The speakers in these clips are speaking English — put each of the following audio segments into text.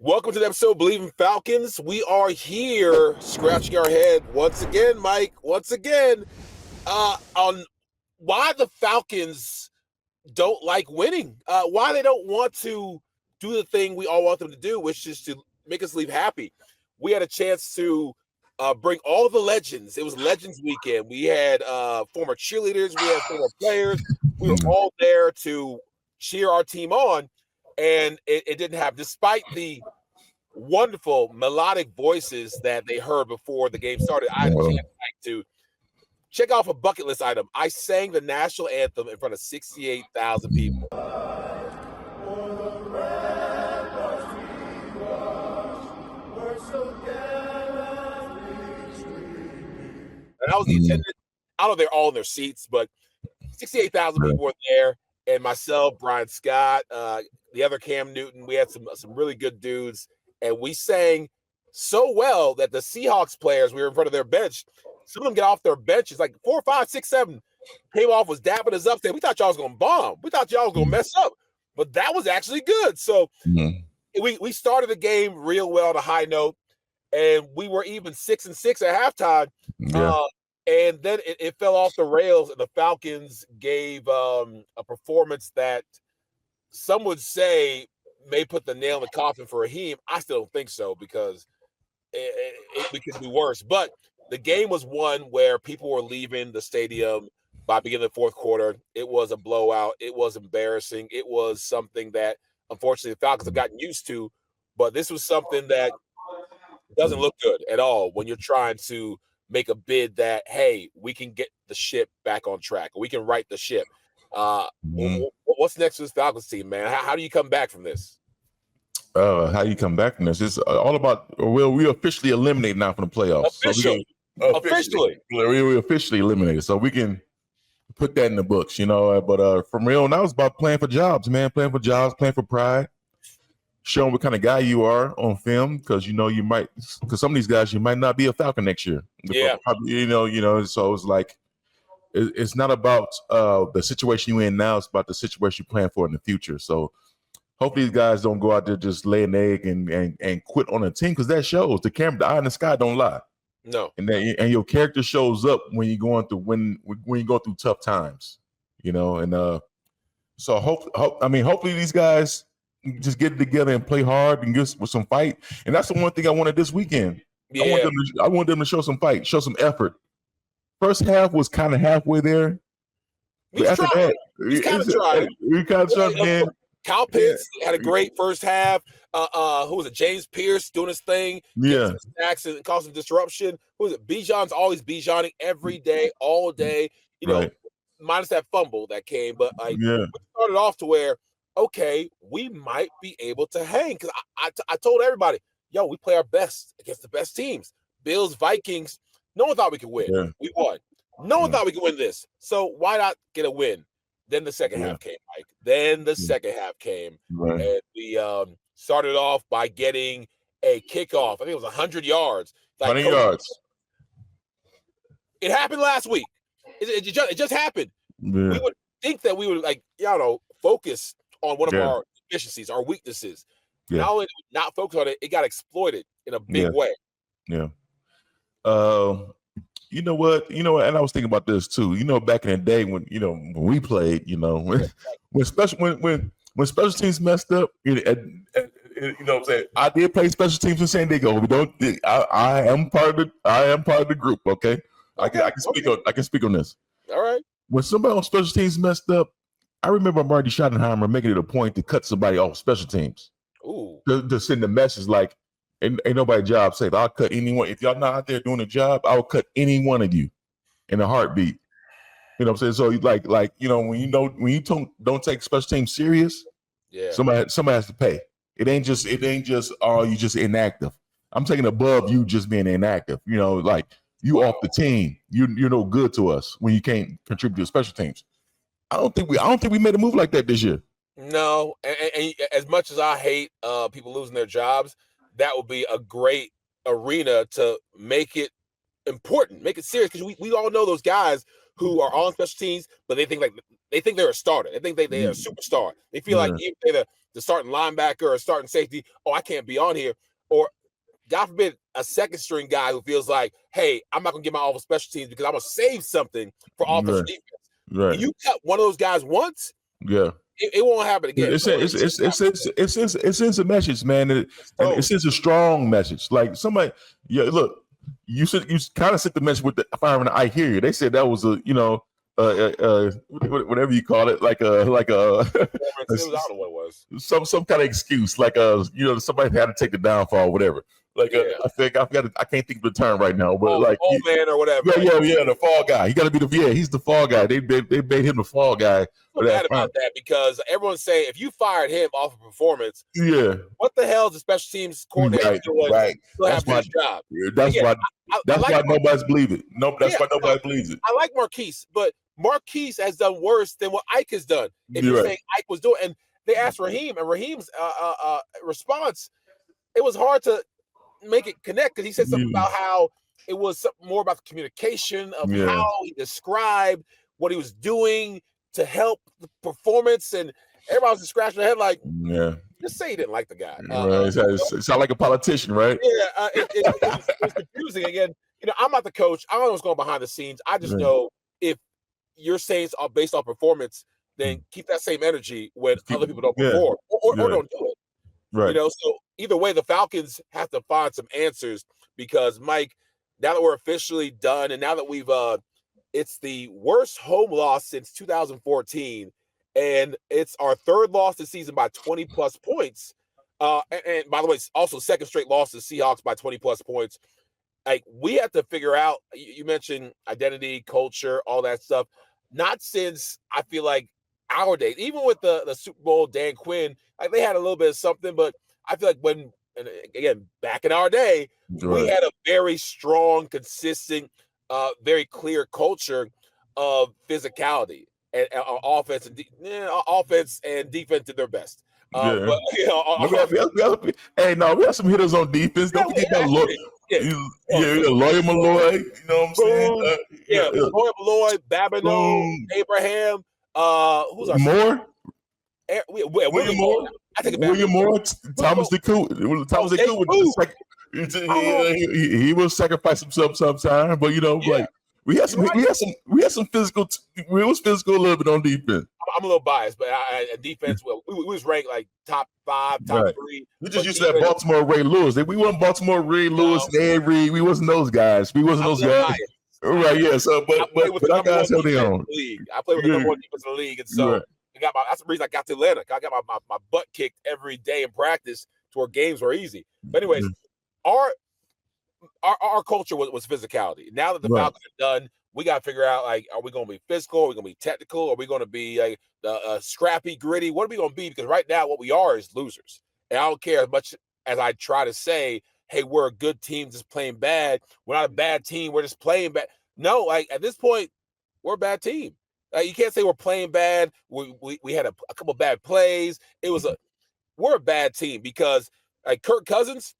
Welcome to the episode of Bleav in Falcons. We are here scratching our head once again, Mike, on why the Falcons don't like winning, why they don't want to do the thing we all want them to do, which is to make us leave happy. We had a chance to bring all the legends. It was Legends Weekend. We had former cheerleaders. We had former players. We were all there to cheer our team on, and it didn't happen. Despite the wonderful melodic voices that they heard before the game started, I had a chance to check off a bucket list item. I sang the national anthem in front of 68,000 people. And that was the attendance. I don't know if they're all in their seats, but 68,000 people were there. And myself, Brian Scott, the other Cam Newton, we had some really good dudes. And we sang so well that the Seahawks players, we were in front of their bench. Some of them get off their benches, like 4, 5, 6, 7, came off, was dapping us up, saying, we thought y'all was going to bomb. We thought y'all was going to mess up. But that was actually good. So we started the game real well on a high note. And we were even 6-6 at halftime. Yeah. And then it fell off the rails, and the Falcons gave a performance that some would say may put the nail in the coffin for Raheem. I still don't think so, because we could do worse. But the game was one where people were leaving the stadium by beginning of the fourth quarter. It was a blowout. It was embarrassing. It was something that, unfortunately, the Falcons have gotten used to. But this was something that doesn't look good at all when you're trying to make a bid that, hey, we can get the ship back on track. We can right the ship. What's next for this Falcons team, man? How do you come back from this? How you come back from this? It's all about, we officially eliminated now from the playoffs. Officially. We officially eliminated. So we can put that in the books, But from real, now it's about playing for jobs, man. Playing for jobs, playing for pride. Showing what kind of guy you are on film, because because some of these guys, you might not be a Falcon next year. Yeah. So it's like, it's not about the situation you're in now. It's about the situation you're playing for in the future. So hopefully these guys don't go out there just lay an egg and quit on a team, because that shows. The eye in the sky don't lie. No. And your character shows up when you're going through when you go through tough times, And so hopefully these guys just get it together and play hard and get with some fight. And that's the one thing I wanted this weekend. Yeah. I want them to show some fight, show some effort. First half was kind of halfway there. He's after trying. that, He's kind of trying. We kind of trying, man. Kyle Pitts had a great first half. Who was it? James Pierce doing his thing. Yeah. Snacks and causing disruption. Who was it? Bijan's always Bijaning every day, all day. Minus that fumble that came. But we started off to where, okay, we might be able to hang. Because I told everybody, yo, we play our best against the best teams. Bills, Vikings. No one thought we could win. Yeah. We won. No one thought we could win this. So why not get a win? Then the second half came, Mike. Then the second half came. Right. And we started off by getting a kickoff. I think it was 100 yards. 100 yards. It happened last week. It just happened. Yeah. We would think that we would, focus on one of our deficiencies, our weaknesses. Yeah. Not only did we not focus on it, it got exploited in a big way. Yeah. You know what? And I was thinking about this too. Back in the day when we played, when special teams messed up, what I'm saying? I did play special teams in San Diego. I am part of the group, okay? I can speak on this. All right. When somebody on special teams messed up, I remember Marty Schottenheimer making it a point to cut somebody off special teams. Ooh. To send a message like, ain't nobody job safe. I'll cut anyone. If y'all not out there doing a job, I'll cut any one of you in a heartbeat. You know what I'm saying? So when you don't take special teams serious, somebody has to pay. It ain't just you just inactive. I'm taking above you just being inactive. You off the team. You're no good to us when you can't contribute to special teams. I don't think we made a move like that this year. No, and as much as I hate people losing their jobs, that would be a great arena to make it important, make it serious, because we all know those guys who are on special teams, but they think they're a starter. They think they're a superstar. They feel like even they're the starting linebacker or starting safety, oh, I can't be on here. Or God forbid, a second string guy who feels like, hey, I'm not gonna get my all for special teams because I'm gonna save something for offensive defense. Right. You cut one of those guys once, yeah, it won't happen again. It sends a message, man, and it sends a strong message. Like somebody, look, you kind of sent the message with the firing. I hear you. They said that was a whatever you call it, like a I don't know what it was. Some kind of excuse, like somebody had to take the downfall, whatever. Like I can't think of the term right now, but like old man or whatever. Yeah, the fall guy. He got to be he's the fall guy. They made him the fall guy. I'm mad about that because everyone's saying if you fired him off of performance, what the hell is the special teams coordinator doing? Right. That's my job. That's why nobody's believe it. No, that's why nobody believes it. I like Marquise, but Marquise has done worse than what Ike has done. If you're saying Ike was doing, and they asked Raheem, and Raheem's response, it was hard to make it connect because he said something about how it was something more about the communication of how he described what he was doing to help the performance, and everybody was just scratching their head like, just say you didn't like the guy. It sound like a politician, right? Yeah, it's confusing. Again, I'm not the coach. I don't know what's going behind the scenes. I just know if your sayings are based on performance, then keep that same energy when other people don't perform or don't do it. Right. So either way, the Falcons have to find some answers because, Mike, now that we're officially done and now that we've it's the worst home loss since 2014, and it's our third loss this season by 20-plus points. And by the way, it's also second straight loss to Seahawks by 20-plus points. Like, we have to figure out, you mentioned identity, culture, all that stuff. Not since, I feel like, our days. Even with the Super Bowl, Dan Quinn, like they had a little bit of something, but I feel like and again, back in our day, we had a very strong, consistent, very clear culture of physicality and offense and defense did their best. But we have some hitters on defense. Don't forget about Lawyer Malloy. You know what I'm saying? Lawyer Malloy, Babineau, Abraham. Who's our Moore? William Moore. I think William Moore, Thomas DeCool. Thomas DeCool. He will sacrifice himself sometime, but like we had some physical. We was physical a little bit on defense. I'm a little biased, but defense. Well, we was ranked like top 5, top 3. We just used to have Baltimore Ray Lewis. We weren't Baltimore Ray Lewis and Ed Reed. We wasn't those guys. We wasn't those guys. Biased. Right, yeah. So, but our guys held their own. I played with the number one defense in the league, and so that's the reason I got to Atlanta. I got my butt kicked every day in practice to where games were easy. But anyways, our culture was physicality. Now that the Falcons are done, we got to figure out, like, are we going to be physical? Are we going to be technical? Are we going to be scrappy, gritty? What are we going to be? Because right now what we are is losers. And I don't care as much as I try to say, hey, we're a good team just playing bad. We're not a bad team. We're just playing bad. No, like at this point, we're a bad team. You can't say we're playing bad. We had a couple bad plays. We're a bad team because like Kirk Cousins,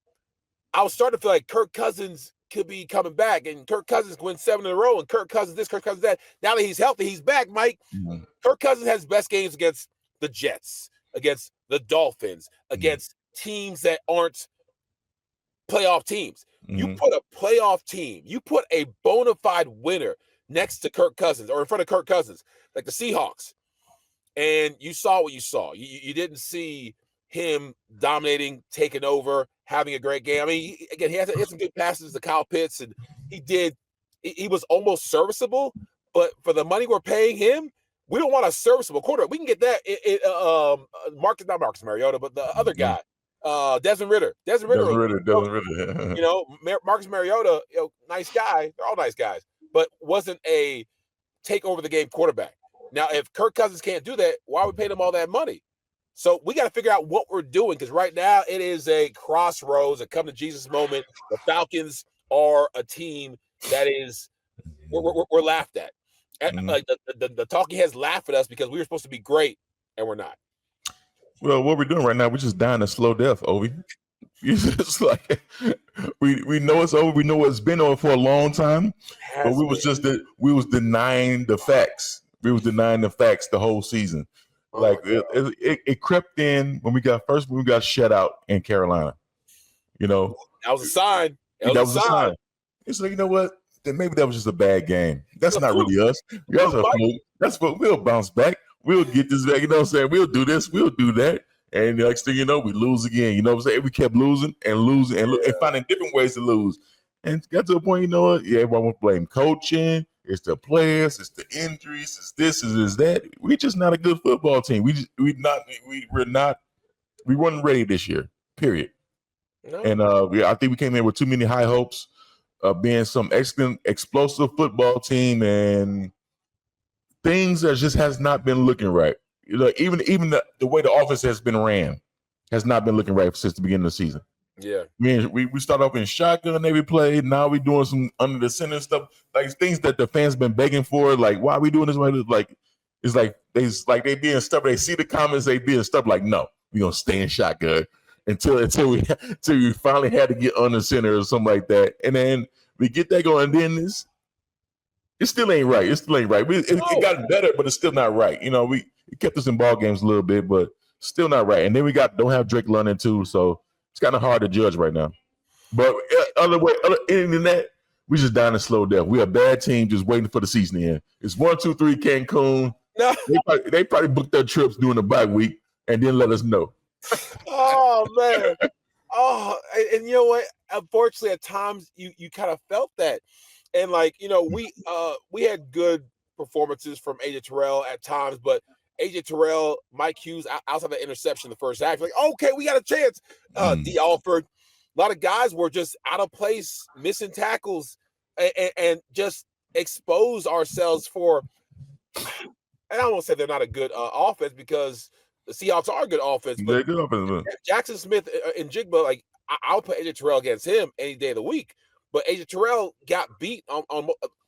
I was starting to feel like Kirk Cousins could be coming back, and Kirk Cousins win 7 in a row, and Kirk Cousins this, Kirk Cousins that. Now that he's healthy, he's back, Mike. Kirk Cousins has best games against the Jets, against the Dolphins, against teams that aren't playoff teams. You put a playoff team, you put a bona fide winner next to Kirk Cousins or in front of Kirk Cousins, like the Seahawks, and you saw what you saw. You didn't see him dominating, taking over, having a great game. I mean, he had some good passes to Kyle Pitts, and he was almost serviceable, but for the money we're paying him, we don't want a serviceable quarterback. We can get that not Marcus Mariota, but the other guy. Desmond Ritter. Marcus Mariota, nice guy. They're all nice guys, but wasn't a take over the game quarterback. Now, if Kirk Cousins can't do that, why are we paying him all that money? So we got to figure out what we're doing because right now it is a crossroads, a come to Jesus moment. The Falcons are a team that is we're laughed at. Like the talking heads laugh at us because we were supposed to be great and we're not. Well, what we're doing right now, we're just dying a slow death, Ovie. It's just like we know it's over. We know it's been over for a long time, but we was denying the facts. We was denying the facts the whole season. Like it crept in when we got shut out in Carolina. You know, that was a sign. That was a sign. It's like, you know what? Then maybe that was just a bad game. That's not fluke. really us. That's a fluke. That's what we'll bounce back. We'll get this back. You know what I'm saying? We'll do this. We'll do that. And the next thing you know, we lose again. You know what I'm saying? We kept losing and finding different ways to lose. And got to a point, you know what? Yeah, everyone will blame coaching. It's the players. It's the injuries. It's this. It's that. We're just not a good football team. We weren't ready this year. Period. No. And I think we came in with too many high hopes of being some excellent, explosive football team, and things that just has not been looking right. You know, even the way the offense has been ran has not been looking right since the beginning of the season. Yeah, we start off in shotgun every play. Now we're doing some under the center stuff, like things that the fans been begging for. Like, why are we doing this way? Like, it's like they being stubborn. They see the comments, they being stubborn. Like, no, we gonna stay in shotgun until we finally had to get under center or something like that. And then we get that going. And then it still ain't right. It still ain't right. It got better, but it's still not right. You know, it kept us in ball games a little bit, but still not right. And then we don't have Drake London too, so it's kind of hard to judge right now. But other than that, we just dying a slow death. We're a bad team just waiting for the season to end. It's 1, 2, 3 Cancun. No. They probably booked their trips during the bye week and then let us know. Oh man. Oh, and you know what? Unfortunately, at times you kind of felt that. And like, you know, we had good performances from AJ Terrell at times, but AJ Terrell, Mike Hughes, outside the interception in the first half, like, okay, we got a chance. D. Alford, a lot of guys were just out of place, missing tackles, and just exposed ourselves for. And I don't want to say they're not a good offense, because the Seahawks are a good offense. But they're good offense. Jackson Smith and Jigba, like, I'll put AJ Terrell against him any day of the week. But AJ Terrell got beat on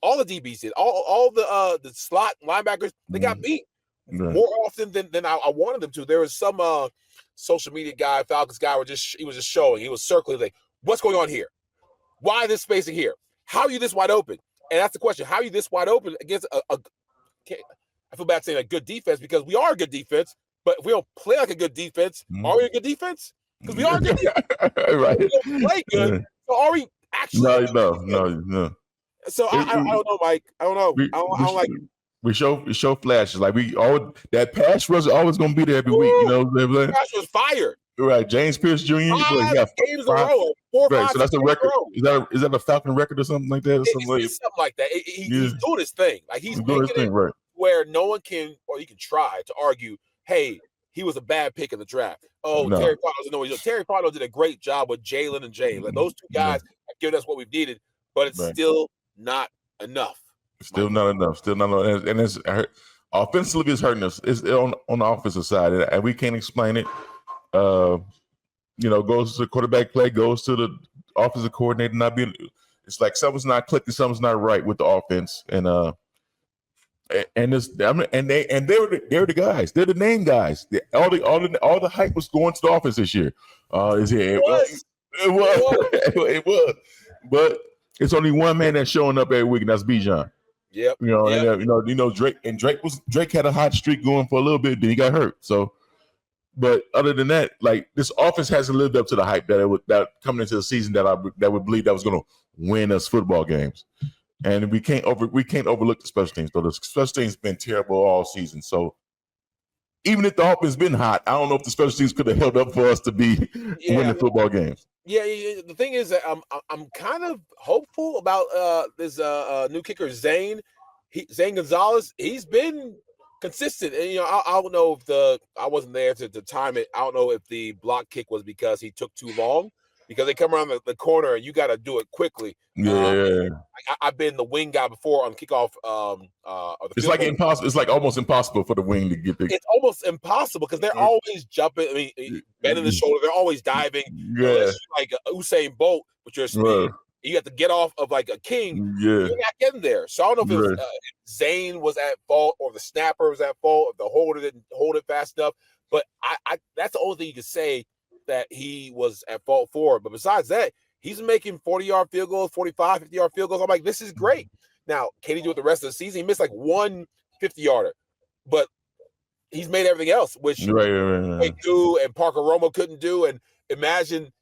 all the DBs did. All the slot linebackers, they got beat more often than I wanted them to. There was some social media guy, Falcons guy, he was just showing. He was circling, like, what's going on here? Why this spacing here? How are you this wide open? And that's the question. How are you this wide open against I feel bad saying a good defense, because we are a good defense, but if we don't play like a good defense, are we a good defense? Because we are good defense. Right. We don't play good. So are we actually? No. So I don't know, Mike. I don't know. I don't like it. We show flashes. Like, that pass rush is always going to be there every week. You know, the pass was fire. Right, James Pierce Jr. Games in a row, 4 or 5. So that's a record. Is that a Falcon record or something like that? It's something like that. He's doing his thing. Like, he's doing his thing, right? Where no one can, or you can try to argue, hey, he was a bad pick in the draft. Oh, no. Terry Fontenot doesn't know what he's doing. Terry Fontenot did a great job with Jalen and James. Like, those two guys have given us what we've needed, but it's still not enough. Still not enough. And it's offensively, it's hurting us. It's on the offensive side, and we can't explain it. Goes to the quarterback play, goes to the offensive coordinator not being. It's like something's not clicking, something's not right with the offense, and they're the guys. They're the name guys. All the hype was going to the offense this year. It was, but it's only one man that's showing up every week, and that's Bijan. Yep. Drake had a hot streak going for a little bit, then he got hurt. So, but other than that, like, this offense hasn't lived up to the hype that coming into the season that would believe that was going to win us football games. And we can't overlook the special teams. So the special teams have been terrible all season. So even if the offense has been hot, I don't know if the special teams could have held up for us to be winning football games. Yeah, the thing is that I'm kind of hopeful about this new kicker, Zane Gonzalez. He's been consistent, and I don't know if I wasn't there to time it. I don't know if the block kick was because he took too long, because they come around the corner and you got to do it quickly. Yeah, I've been the wing guy before on kickoff. It's like impossible. It's like almost impossible for the wing to get there. It's almost impossible because they're always jumping. I mean, bending the shoulder. They're always diving. Yeah, like Usain Bolt with your speed. Right. You have to get off of like a king. Yeah, you're not getting there. So I don't know if if Zane was at fault or the snapper was at fault, if the holder didn't hold it fast enough. But I that's the only thing you can say that he was at fault for. But besides that, he's making 40-yard field goals, 45, 50-yard field goals. I'm like, this is great. Now, can he do it the rest of the season? He missed like one 50-yarder. But he's made everything else, which right. do and Parker Romo couldn't do. And imagine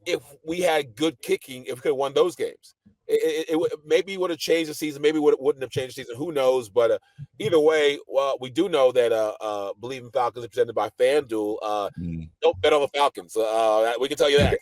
if we had good kicking, if we could have won those games. It maybe would have changed the season. Maybe wouldn't have changed the season. Who knows? But either way, we do know that Bleav in Falcons is presented by FanDuel. Don't bet on the Falcons. We can tell you that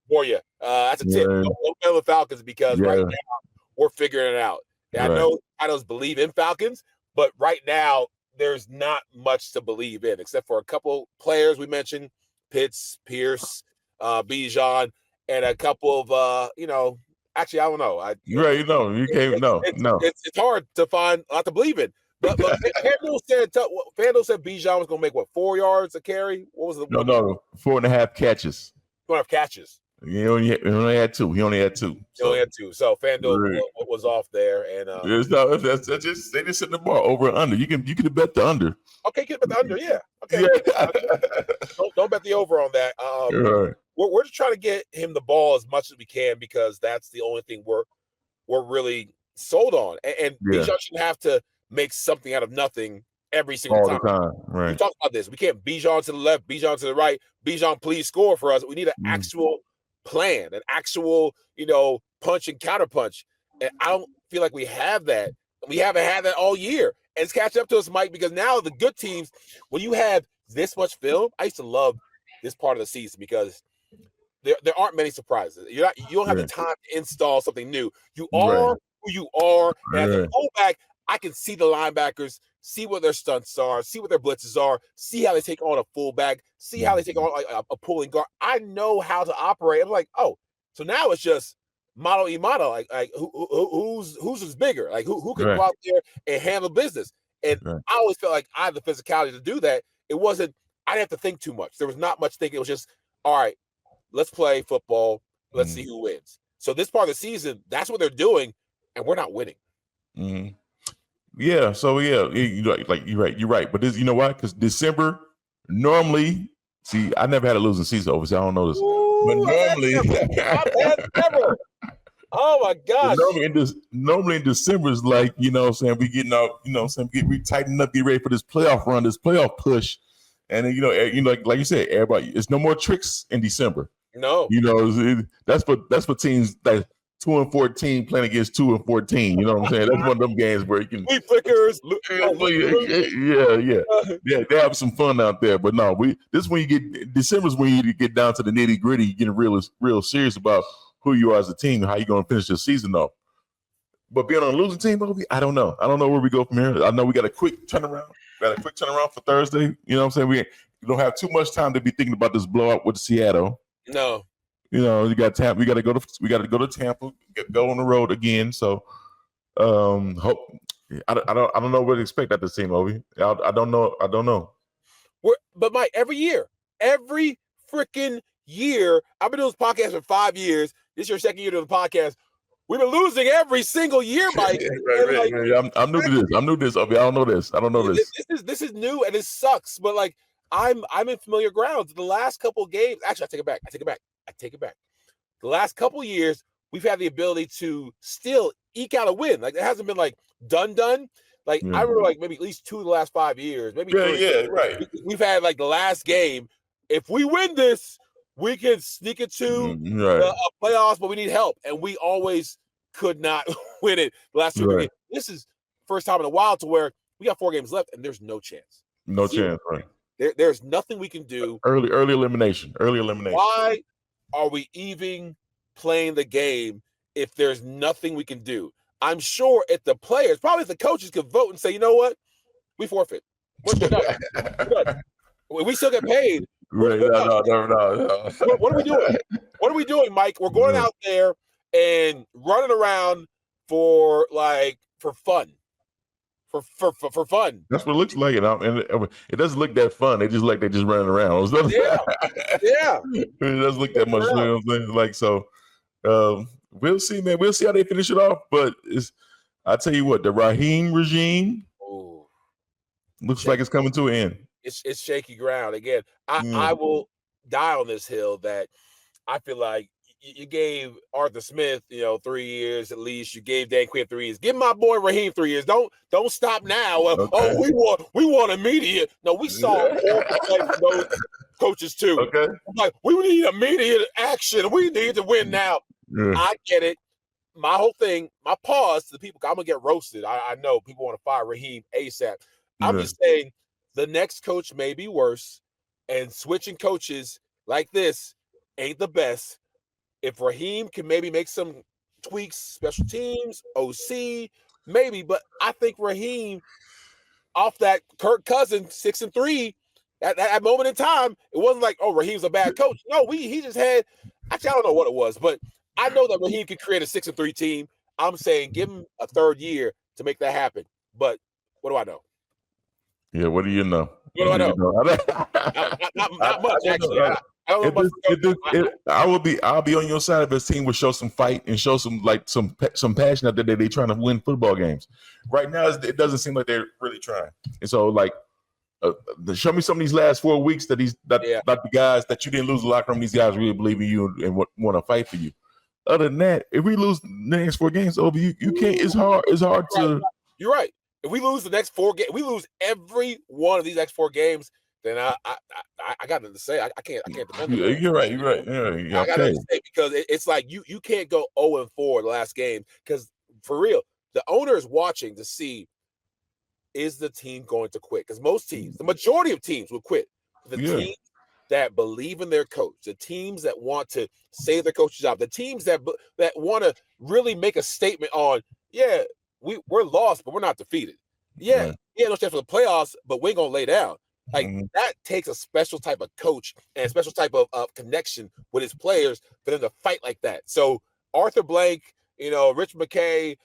for you. That's a tip. Don't bet on the Falcons because right now we're figuring it out. I know titles Bleav in Falcons, but right now there's not much to believe in except for a couple players we mentioned: Pitts, Pierce, Bijan, and a couple of actually I don't know. You can't. No. It's hard to find a lot to believe in. But FanDuel said Bijan was going to make 4 yards a carry. What was the 4.5 catches? 4.5 catches. He only had two. He only had two. So FanDuel was off there, and that's just they just set the bar over and under. You could bet the under. Okay, you can bet the under. Yeah. Okay. Don't bet the over on that. We're just trying to get him the ball as much as we can because that's the only thing we're really sold on. And Bijan shouldn't have to make something out of nothing every single time. All the time. Right. We talked about this. We can't Bijan to the left, Bijan to the right. Bijan, please score for us. We need an actual plan, an actual, punch and counter punch. And I don't feel like we have that. We haven't had that all year. And it's catching up to us, Mike, because now the good teams, when you have this much film, I used to love this part of the season because there aren't many surprises. You don't have the time to install something new. You are who you are. And as a fullback, I can see the linebackers, see what their stunts are, see what their blitzes are, see how they take on a fullback, see how they take on a pulling guard. I know how to operate. I'm like, oh, so now it's just model like who's bigger, like who can go out there and handle business. And I always felt like I had the physicality to do that. It wasn't, I didn't have to think too much. There was not much thinking. It was just, all right, let's play football. Let's see who wins. So this part of the season, that's what they're doing, and we're not winning. Mm-hmm. Yeah. So you're right. But this, you know why? Because December normally, see, I never had a losing season over. I don't know this, but normally, oh my gosh! Normally in December is like, we getting out, we tighten up, get ready for this playoff run, this playoff push, and then, like you said, everybody, it's no more tricks in December. No, that's what teams like 2-14 playing against 2-14. You know what I'm saying? That's one of them games where you can flickers. Yeah. They have some fun out there, but no, December's when you get down to the nitty gritty. You get real serious about who you are as a team and how you're going to finish the season though. But being on a losing team, Ovie, I don't know. I don't know where we go from here. I know we got a quick turnaround. For Thursday. You know what I'm saying? We don't have too much time to be thinking about this blowout with Seattle. No. You got Tampa. We got to go to Tampa. Go on the road again. So, hope. I don't know what to expect at the team, Ovie. I don't know. But Mike, every freaking year, I've been doing this podcast for 5 years. This is your second year doing the podcast. We've been losing every single year, Mike. Right. I'm new to this. Ovie. I don't know this. This is new and it sucks. But like I'm in familiar grounds. The last couple of games, actually, I take it back. The last couple of years, we've had the ability to still eke out a win. Like it hasn't been like done. Like I remember like maybe at least 2 of the last 5 years. Maybe 3. Right. We've had like the last game. If we win this, we can sneak it to playoffs, but we need help. And we always could not win it the last 2 games. This is first time in a while to where we got 4 games left and there's no chance. No chance, right? There's nothing we can do. Early elimination. Why are we even playing the game if there's nothing we can do? I'm sure if the players, probably if the coaches could vote and say, you know what? We forfeit. We're done. We still get paid. Right. No. What are we doing? What are we doing, Mike? We're going out there and running around for fun. For fun. That's what it looks like, and it doesn't look that fun. They just running around. Yeah. It doesn't look that much. You know what I'm saying? Like so, we'll see, man. We'll see how they finish it off. But I tell you what, the Raheem regime looks like it's coming to an end. It's shaky ground again. I will die on this hill that I feel like you gave Arthur Smith, 3 years at least. You gave Dan Quinn 3 years. Give my boy Raheem 3 years. Don't stop now. Okay. Oh, we want immediate. No, we saw more play from those coaches too. Okay. I'm like, we need immediate action. We need to win now. Yeah. I get it. My whole thing, my pause to the people, I'm gonna get roasted. I know people want to fire Raheem ASAP. I'm just saying the next coach may be worse, and switching coaches like this ain't the best. If Raheem can maybe make some tweaks, special teams, OC, maybe, but I think Raheem off that Kirk Cousins 6-3 at that moment in time, it wasn't like, oh, Raheem's a bad coach. No, he just had, actually I don't know what it was, but I know that Raheem could create a 6-3 team. I'm saying give him a third year to make that happen. But what do I know? Yeah, what do you know? What do I know? Not much, actually. I'll be on your side if his team would show some fight and show some passion out there that they're trying to win football games. Right now, it doesn't seem like they're really trying. And so, show me some of these last 4 weeks that the guys that you didn't lose the locker room. These guys really believe in you and want to fight for you. Other than that, if we lose the next 4 games, Ovie, you can't. It's hard to. You're right. If we lose the next 4 games, we lose every one of these next 4 games, then I got nothing to say. I can't defend it. You're right. I got nothing to say because it's like you can't go 0-4 the last game because for real, the owner is watching to see is the team going to quit? Because most teams, the majority of teams will quit. The teams that believe in their coach, the teams that want to save their coach's job, the teams that want to really make a statement on, we're lost, but we're not defeated. No chance for the playoffs, but we ain't gonna lay down. That takes a special type of coach and a special type of connection with his players for them to fight like that. So Arthur Blank, Rich McKay,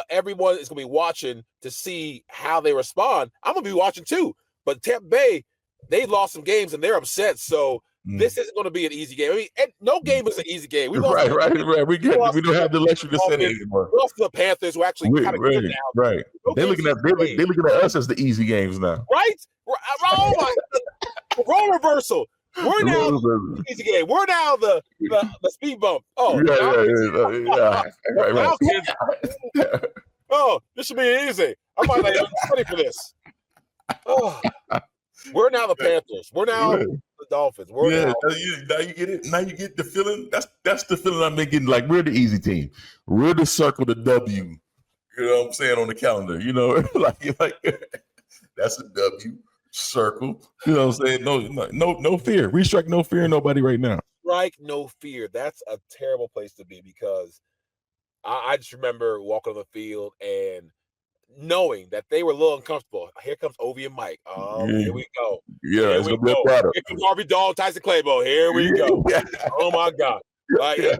everyone is gonna be watching to see how they respond. I'm gonna be watching too. But Tampa Bay, they lost some games and they're upset. So this isn't going to be an easy game. I mean, no game is an easy game. We lost right. We don't have the luxury to say it anymore. We lost to the Panthers, who actually kind of good now. Right. They're looking at us as the easy games now. Right? Oh my God. Role reversal. We're now the easy game. We're now the speed bump. Oh, right. Oh, this should be easy. I might not even study for this. Oh. We're now the Panthers. We're now the Dolphins. Now you get it. Now you get the feeling. That's the feeling I'm getting. Like we're the easy team. We're the circle, the W. You know what I'm saying on the calendar. Like that's a W circle. You know what I'm saying? No fear. We strike no fear in nobody right now. Strike no fear. That's a terrible place to be because I just remember walking on the field and knowing that they were a little uncomfortable. Here comes Ovie and Mike. Here we go. Yeah, it's gonna be a battle. Here comes Harvey Dahl, Tyson Claiborne. Here we go. Oh my God. They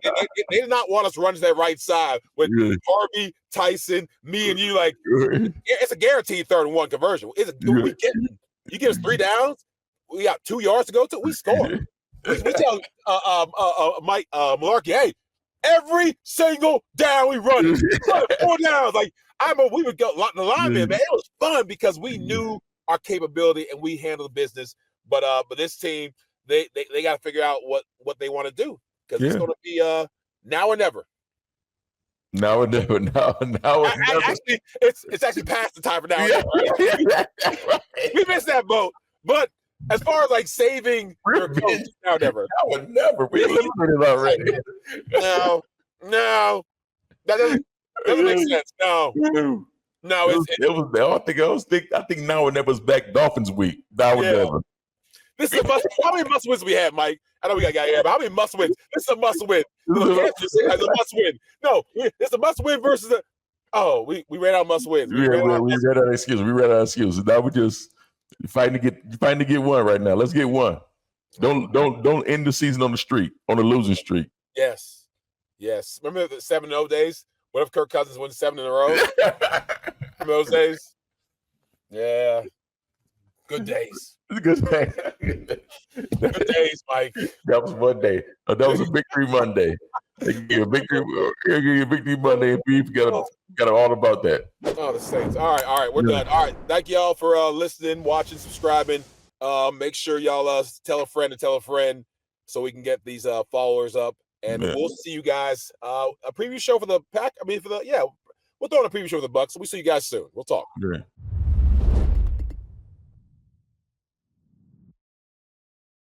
did not want us to run to that right side with Harvey, Tyson, me, and you. Like it's a guaranteed 3rd-and-1 conversion. You give us 3 downs. We got 2 yards to go to. We score. We tell Mike Malarkey, hey, every single down we run 4 downs. Like we would go the lineman, man. It was fun because we knew our capability and we handled the business. But this team, they got to figure out what they want to do because it's going to be now or never. Now or never. Actually, it's actually past the time for now. Right? We missed that boat. But as far as like saving your coach, now or never. Now or never. We eliminated already. No, that doesn't make sense. No, I think now or never's back Dolphins week. Now or never. This is a must. How many must wins we have, Mike? I know we got here, but how many must wins? This is a must win. It's a must win. No, it's a must win versus a. Oh, we ran out must wins. We ran out of excuses. We ran out of excuses. Now we just fighting to get one right now. Let's get one. Don't end the season on the losing streak. Yes. Remember the 7-0 days? What if Kirk Cousins wins 7 in a row? Remember those days? Yeah. Good days. Good days. Good days, Mike. That was one day. That was a victory Monday. They give you a victory Monday, and we forgot all about that. Oh, the Saints. All right. We're done. All right. Thank y'all for listening, watching, subscribing. Make sure y'all tell a friend so we can get these followers up. And Yeah. we'll see you guys. A preview show for the Pack. We'll throw in a preview show for the Bucks. We'll see you guys soon. We'll talk. Yeah.